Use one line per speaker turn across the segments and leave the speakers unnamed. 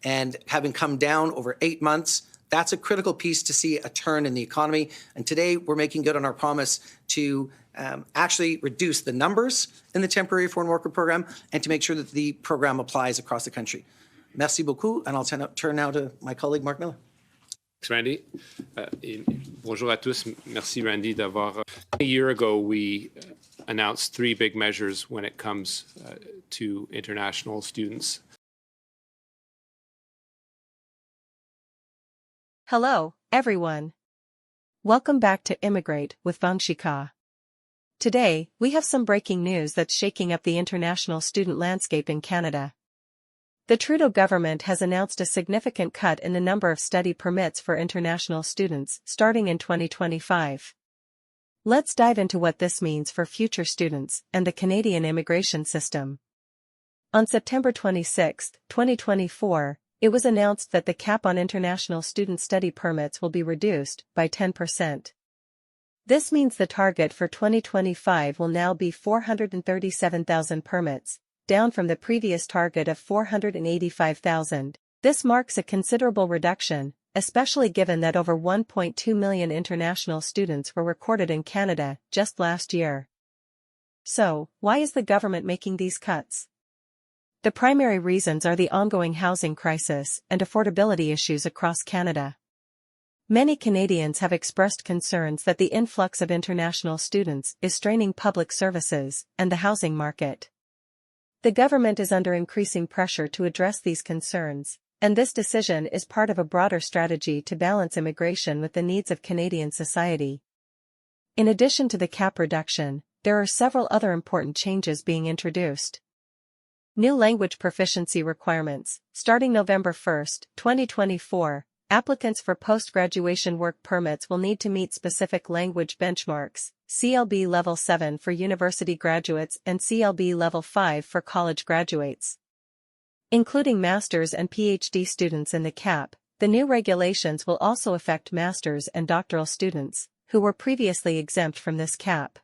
and having come down over 8 months, that's a critical piece to see a turn in the economy. And today we're making good on our promise to actually reduce the numbers in the temporary foreign worker program and to make sure that the program applies across the country. Merci beaucoup, and I'll turn now to my colleague Mark Miller.
Thanks, Randy. Bonjour à tous. Merci, Randy, d'avoir. A year ago, we announced 3 big measures when it comes to international students.
Hello, everyone. Welcome back to Immigrate with Vanshika. Today, we have some breaking news that's shaking up the international student landscape in Canada. The Trudeau government has announced a significant cut in the number of study permits for international students starting in 2025. Let's dive into what this means for future students and the Canadian immigration system. On September 26, 2024, it was announced that the cap on international student study permits will be reduced by 10%. This means the target for 2025 will now be 437,000 permits, down from the previous target of 485,000. This marks a considerable reduction, especially given that over 1.2 million international students were recorded in Canada just last year. So, why is the government making these cuts? The primary reasons are the ongoing housing crisis and affordability issues across Canada. Many Canadians have expressed concerns that the influx of international students is straining public services and the housing market. The government is under increasing pressure to address these concerns, and this decision is part of a broader strategy to balance immigration with the needs of Canadian society. In addition to the cap reduction, there are several other important changes being introduced. New language proficiency requirements. Starting November 1, 2024, applicants for post-graduation work permits will need to meet specific language benchmarks, CLB Level 7 for university graduates and CLB Level 5 for college graduates. Including master's and PhD students in the cap, the new regulations will also affect master's and doctoral students, who were previously exempt from this cap.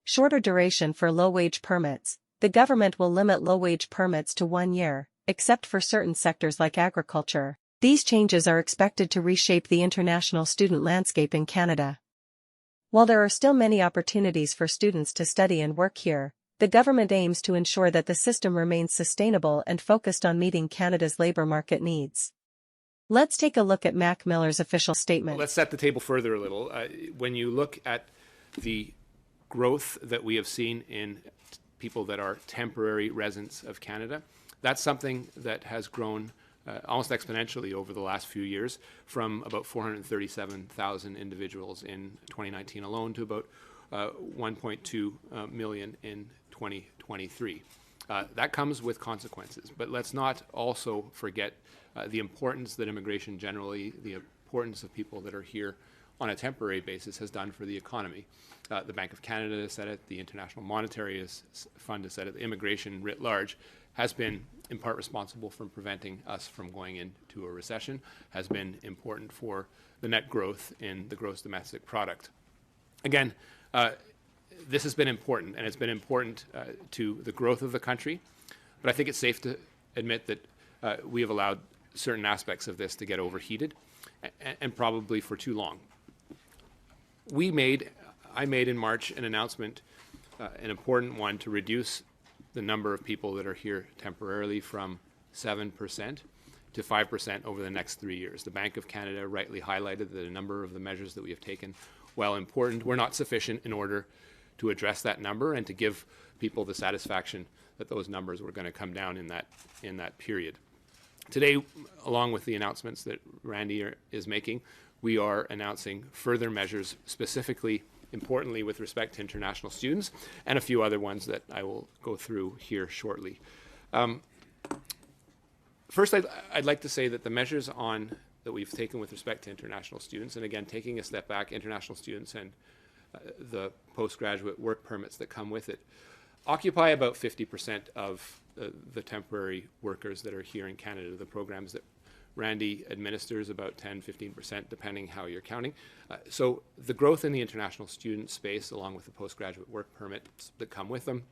Shorter duration for low-wage permits. The government will limit low-wage permits to 1 year, except for certain sectors like agriculture. These changes are expected to reshape the international student landscape in Canada. While there are still many opportunities for students to study and work here, the government aims to ensure that the system remains sustainable and focused on meeting Canada's labour market needs. Let's take a look at Mac Miller's official statement.
Let's set the table further a little. When you look at the growth that we have seen in people that are temporary residents of Canada, that's something that has grown almost exponentially over the last few years, from about 437,000 individuals in 2019 alone to about 1.2 million in 2023. That comes with consequences, but let's not also forget the importance that immigration generally, the importance of people that are here on a temporary basis has done for the economy. The Bank of Canada has said it, the International Monetary Fund has said it, the immigration writ large has been in part responsible for preventing us from going into a recession, has been important for the net growth in the gross domestic product. Again, this has been important, and it's been important to the growth of the country, but I think it's safe to admit that we have allowed certain aspects of this to get overheated, and probably for too long. I made in March an announcement, an important one, to reduce the number of people that are here temporarily from 7% to 5% over the next 3 years. The Bank of Canada rightly highlighted that a number of the measures that we have taken, while important, were not sufficient in order to address that number and to give people the satisfaction that those numbers were going to come down in that period. Today, along with the announcements that Randy is making, we are announcing further measures, specifically, importantly, with respect to international students, and a few other ones that I will go through here shortly. First, I'd like to say that the measures that we've taken with respect to international students, and again, taking a step back, international students and the postgraduate work permits that come with it, occupy about 50% of the temporary workers that are here in Canada. The programs that Randy administers about 10-15%, depending how you're counting. So the growth in the international student space, along with the postgraduate work permits that come with them,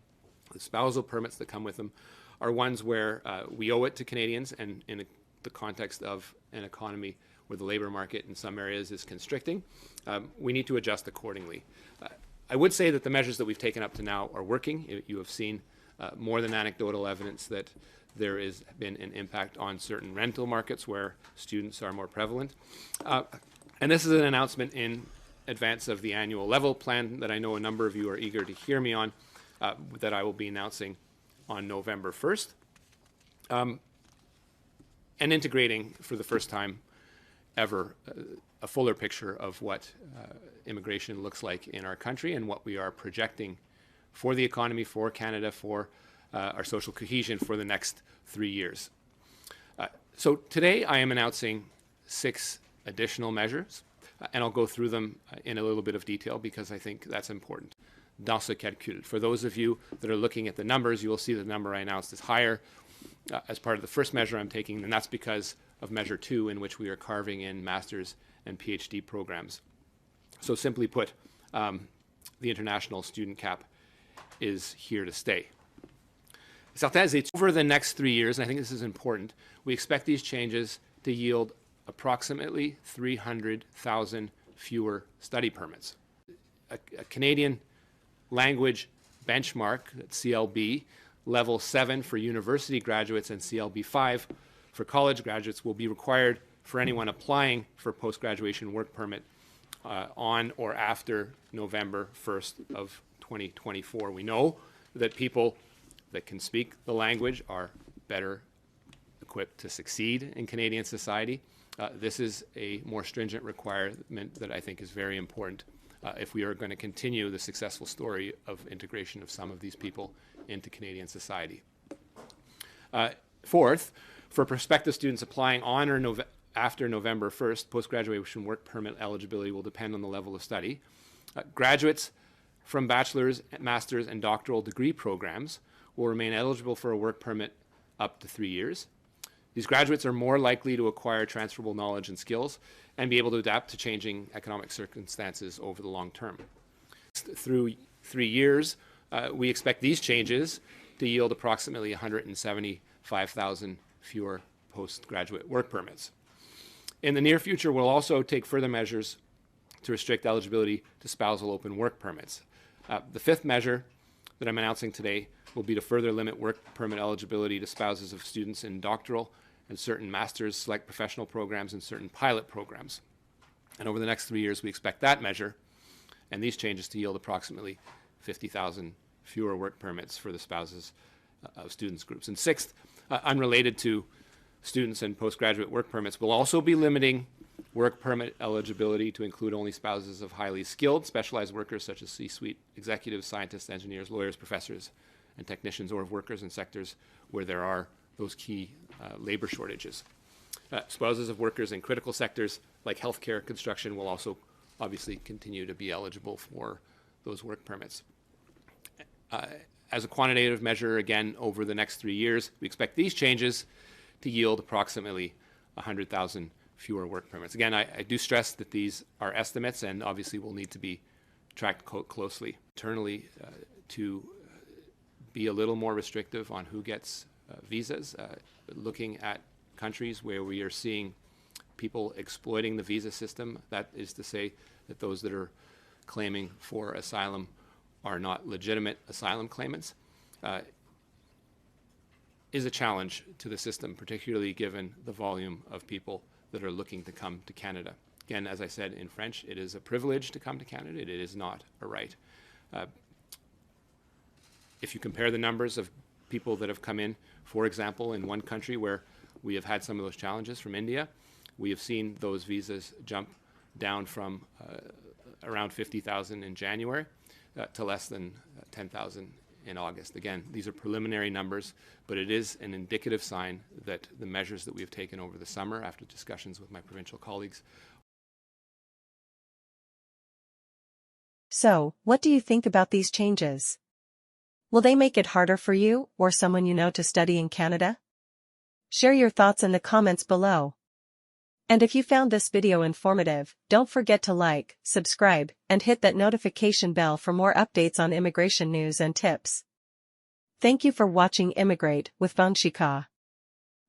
the spousal permits that come with them, are ones where we owe it to Canadians, and in the context of an economy where the labor market in some areas is constricting, we need to adjust accordingly. I would say that the measures that we've taken up to now are working. You have seen more than anecdotal evidence that there has been an impact on certain rental markets where students are more prevalent. And this is an announcement in advance of the annual level plan that I know a number of you are eager to hear me on, that I will be announcing on November 1st. And integrating for the first time ever a fuller picture of what immigration looks like in our country and what we are projecting for the economy, for Canada, for our social cohesion for the next 3 years. So today I am announcing 6 additional measures, and I'll go through them in a little bit of detail because I think that's important. Dans ce calcul. For those of you that are looking at the numbers, you will see the number I announced is higher as part of the first measure I'm taking, and that's because of measure 2, in which we are carving in master's and PhD programs. So simply put, the international student cap is here to stay. Over the next 3 years, and I think this is important, we expect these changes to yield approximately 300,000 fewer study permits. A Canadian language benchmark, CLB, level 7 for university graduates and CLB 5 for college graduates will be required for anyone applying for post-graduation work permit on or after November 1st of 2024. We know that people that can speak the language are better equipped to succeed in Canadian society. This is a more stringent requirement that I think is very important if we are going to continue the successful story of integration of some of these people into Canadian society. Fourth, for prospective students applying on or after November 1st, post-graduation work permit eligibility will depend on the level of study. Graduates from bachelor's, master's, and doctoral degree programs will remain eligible for a work permit up to 3 years. These graduates are more likely to acquire transferable knowledge and skills and be able to adapt to changing economic circumstances over the long term. Through 3 years, we expect these changes to yield approximately 175,000 fewer postgraduate work permits. In the near future, we'll also take further measures to restrict eligibility to spousal open work permits. The fifth measure that I'm announcing today will be to further limit work permit eligibility to spouses of students in doctoral and certain master's select professional programs and certain pilot programs. And over the next 3 years, we expect that measure and these changes to yield approximately 50,000 fewer work permits for the spouses of students groups. And sixth, unrelated to students and postgraduate work permits, we'll also be limiting work permit eligibility to include only spouses of highly skilled, specialized workers such as C-suite executives, scientists, engineers, lawyers, professors, and technicians, or of workers in sectors where there are those key labor shortages. Spouses of workers in critical sectors like healthcare, construction will also obviously continue to be eligible for those work permits. As a quantitative measure, again, over the next 3 years, we expect these changes to yield approximately 100,000 fewer work permits. Again, I do stress that these are estimates and obviously will need to be tracked closely internally to be a little more restrictive on who gets visas, looking at countries where we are seeing people exploiting the visa system. That is to say that those that are claiming for asylum are not legitimate asylum claimants, is a challenge to the system, particularly given the volume of people that are looking to come to Canada. Again, as I said in French, it is a privilege to come to Canada. It is not a right. If you compare the numbers of people that have come in, for example, in one country where we have had some of those challenges from India, we have seen those visas jump down from around 50,000 in January to less than 10,000 in August. Again, these are preliminary numbers, but it is an indicative sign that the measures that we have taken over the summer after discussions with my provincial colleagues.
So, what do you think about these changes? Will they make it harder for you or someone you know to study in Canada? Share your thoughts in the comments below. And if you found this video informative, don't forget to like, subscribe, and hit that notification bell for more updates on immigration news and tips. Thank you for watching Immigrate with Vanshika.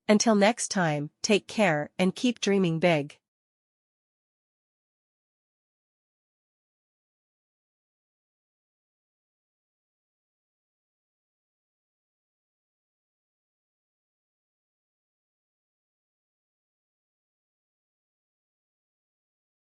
Until next time, take care and keep dreaming big.